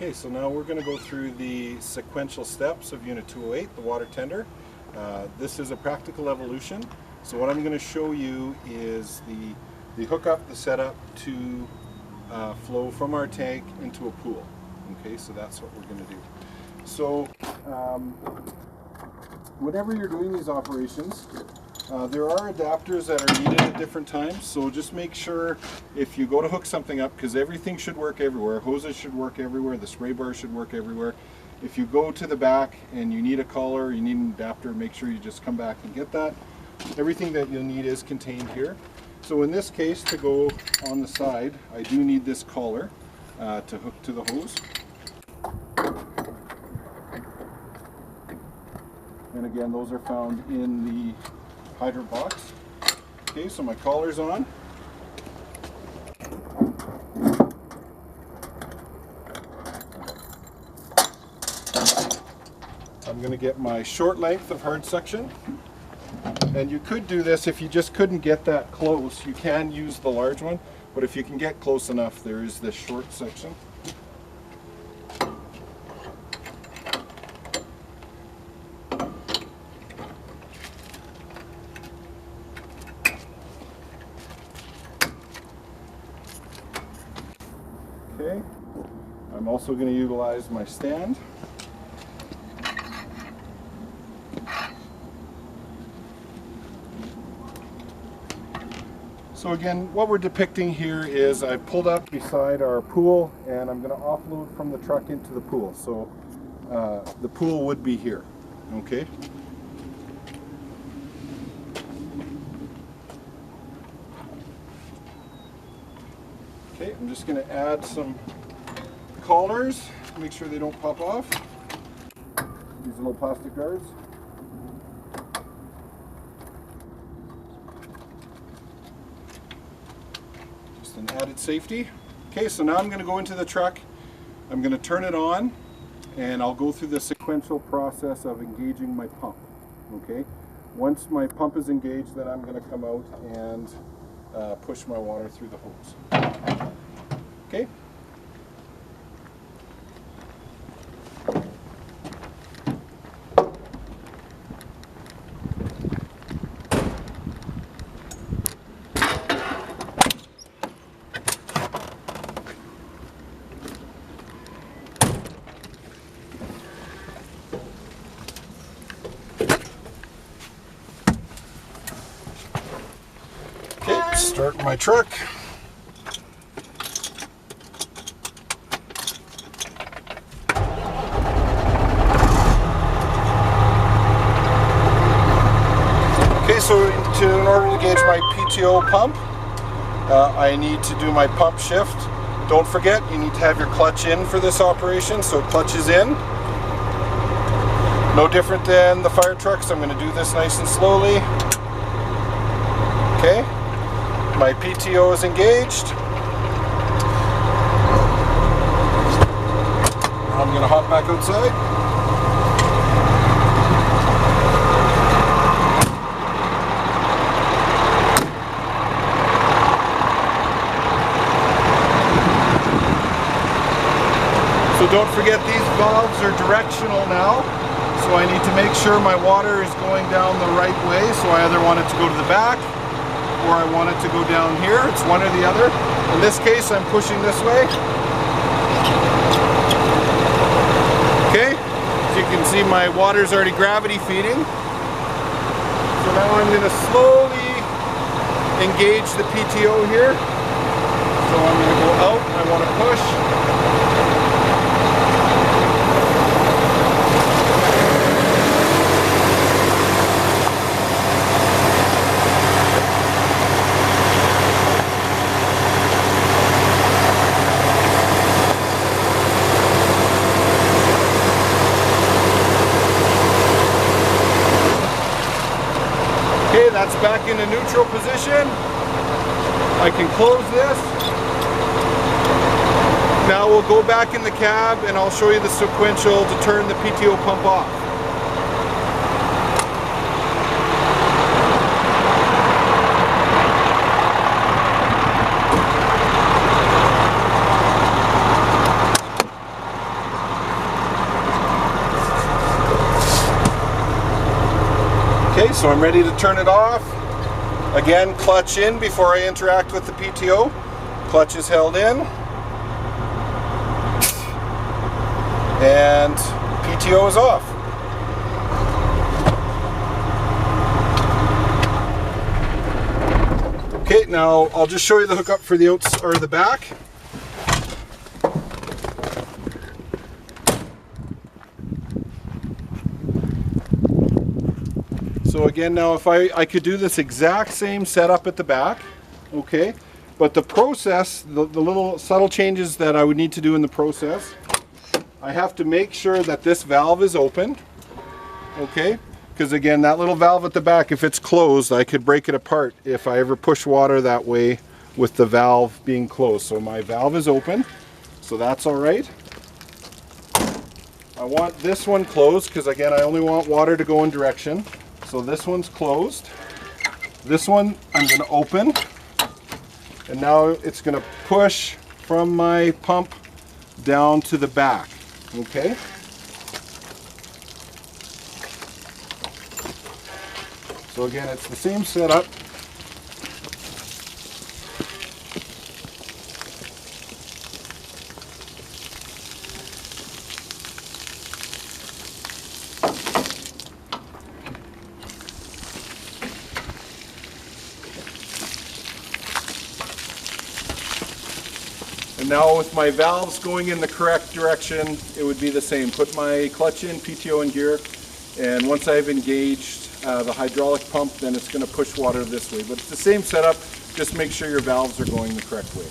Okay, so now we're going to go through the sequential steps of Unit 208, the water tender. This is a practical evolution. So what I'm going to show you is the hookup, the setup to flow from our tank into a pool. Okay, so that's what we're going to do. So whenever you're doing these operations, there are adapters that are needed at different times, so just make sure if you go to hook something up, because everything should work everywhere, hoses should work everywhere, the spray bar should work everywhere. If you go to the back and you need a collar, you need an adapter, make sure you just come back and get that. Everything that you'll need is contained here. So in this case, to go on the side, I do need this collar to hook to the hose. And again, those are found in the hydrant box. Okay, so my collar's on. I'm going to get my short length of hard suction. And you could do this if you just couldn't get that close. You can use the large one, but if you can get close enough, there is this short section. Okay, I'm also going to utilize my stand. So again, what we're depicting here is I pulled up beside our pool and I'm going to offload from the truck into the pool. So the pool would be here, okay? Okay, I'm just going to add some collars to make sure they don't pop off. These little plastic guards. Just an added safety. Okay, so now I'm going to go into the truck. I'm going to turn it on and I'll go through the sequential process of engaging my pump. Okay, once my pump is engaged, then I'm going to come out and push my water through the hose. Okay. Okay, start my truck. So in order to gauge my PTO pump, I need to do my pump shift. Don't forget, you need to have your clutch in for this operation, so clutch is in. No different than the fire trucks, I'm going to do this nice and slowly. Okay, my PTO is engaged. I'm going to hop back outside. So don't forget, these valves are directional now, so I need to make sure my water is going down the right way. So I either want it to go to the back or I want it to go down here. It's one or the other. In this case, I'm pushing this way. Okay, as you can see, my water is already gravity feeding. So now I'm going to slowly engage the PTO here. So I'm going to go out and I want to push. Okay, that's back in a neutral position. I can close this. Now we'll go back in the cab and I'll show you the sequential to turn the PTO pump off. So I'm ready to turn it off. Again, clutch in before I interact with the PTO. Clutch is held in. And PTO is off. Okay, now I'll just show you the hookup for the outs or the back. So again, now if I could do this exact same setup at the back, okay, but the process, the little subtle changes that I would need to do in the process, I have to make sure that this valve is open, okay, because again, that little valve at the back, if it's closed, I could break it apart if I ever push water that way with the valve being closed. So my valve is open, so that's all right. I want this one closed because again, I only want water to go in direction. So this one's closed. This one I'm going to open, and now it's going to push from my pump down to the back. Okay. So again, it's the same setup. And now with my valves going in the correct direction, it would be the same. Put my clutch in, PTO in gear, and once I've engaged the hydraulic pump, then it's going to push water this way. But it's the same setup, just make sure your valves are going the correct way.